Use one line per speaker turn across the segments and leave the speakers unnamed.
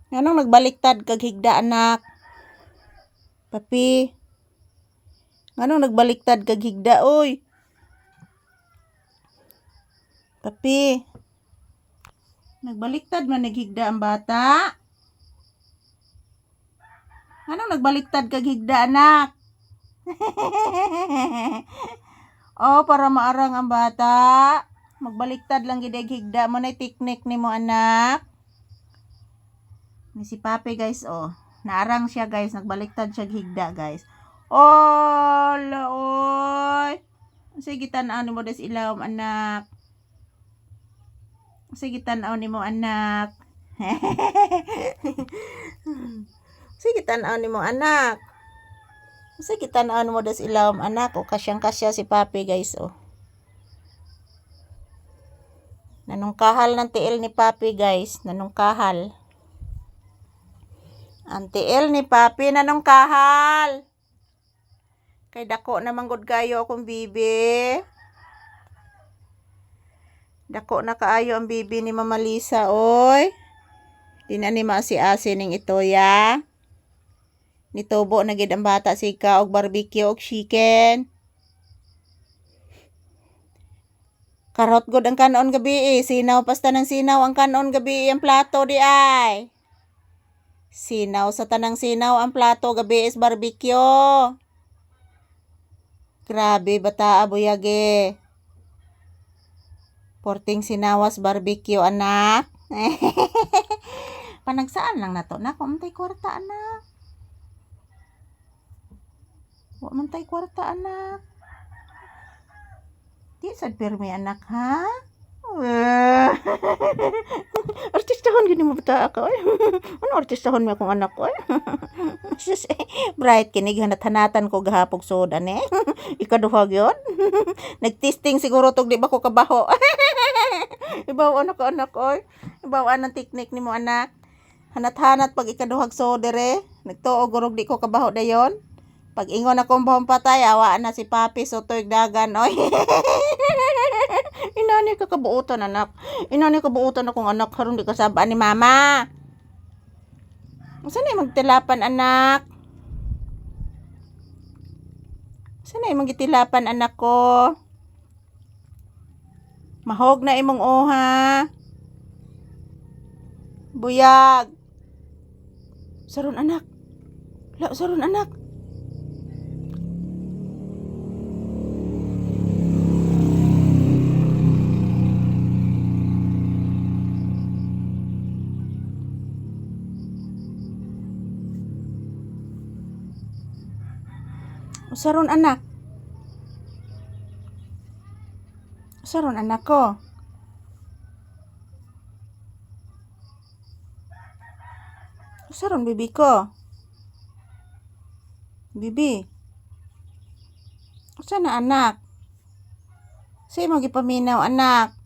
Anong nagbaliktad kag higda anak? Papi. Anong nagbaliktad kag higda oy? Papi. Nagbaliktad man naghigda ang bata? Anong nagbaliktad kag higda anak? Oh, para maarang ang bata. Magbaliktad lang gid higda mo na teknik nimo anak. Ni si Papi guys oh. Naarang siya guys, nagbaliktad siya higda guys. Oh, laoy. Sige tan-aw nimo des ilawom anak. Sige tan-aw nimo anak. Sige tan-aw nimo anak. Sige tan-aw nimo des ilawom anak. O kasyang-kasya si Papi guys oh. Nanungkahal ng tiil ni Papi guys, nanungkahal. Ang tiil ni Papi nanungkahal. Kay dako na manggod kayo akong bibi. Dako na kaayo ang bibi ni Mama Lisa oy. Di na ni maasi-asi ning ito ya. Nitubo na gid ang bata sika og barbecue og chicken. Karot god ang kanon gabi sinaw pasta ng sinaw ang kanon gabi ang plato di ay. Sinaw sa tanang sinaw ang plato gabi is barbecue. Grabe bata abuyage. Porting sinawas barbecue anak. Panagsaan lang na to. Nako, mantay kwarta anak. Wa mantay kwarta anak. Di sad pirmi anak ha? Artistahon gini mo bata ako. Ano artistahon mo akong anak ko? Bright kinig hanat-hanatan ko gahapog soda ne. Ikaduha gyud. Nagtesting siguro tog di ba ko kabaho. Ibaw anak oy. Ibaw anang teknik nimo anak. Hanat-hanat pag ikaduhag soda re. Nagtuo gurog di ko kabaho dayon. Pag ingon akong bahong patay, awa na si Papi sotoy dagan oy. Inani ka kabuutan anak. Inani kabuutan akong anak karon di kasabaan ni mama. Saan na magtilapan anak? Saan na magitilapan anak ko? Mahog na imong oha. Buyag. Saron anak. La saron anak. Saron anak. Saron anak ko. Saron bibi ko. Bibi. Saan na anak? Say mo gipaminaw anak.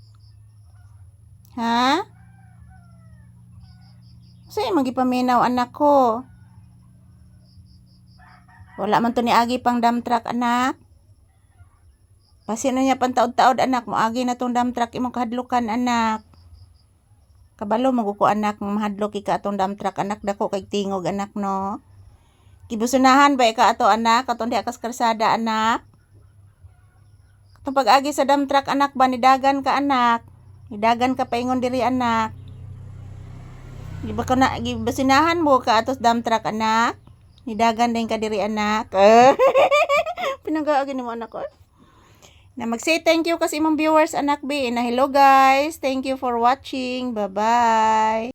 Ha? Say mo gipaminaw anak ko. Wala man to ni agi pang dump truck anak. Pasin na niya pantaod-taod anak mo agi na tong dump truck imong kahadlukan anak. Kabalo maguko anak mahadlok ika atong dump truck anak dako kay tingog anak no. Kibusunahan ba ika ato anak atong diha kas kalsada anak. Katong pag-agi sa dump truck anak ba nidagan ka anak. Nidagan ka paingon diri anak. Di ba ko na gibusinahan mo ka atos dump truck anak. Nidagan din ka diri anak. Pinagaagi nimo anak ko. Na mag-say thank you kasi imong viewers anak B. Na hello guys. Thank you for watching. Bye-bye.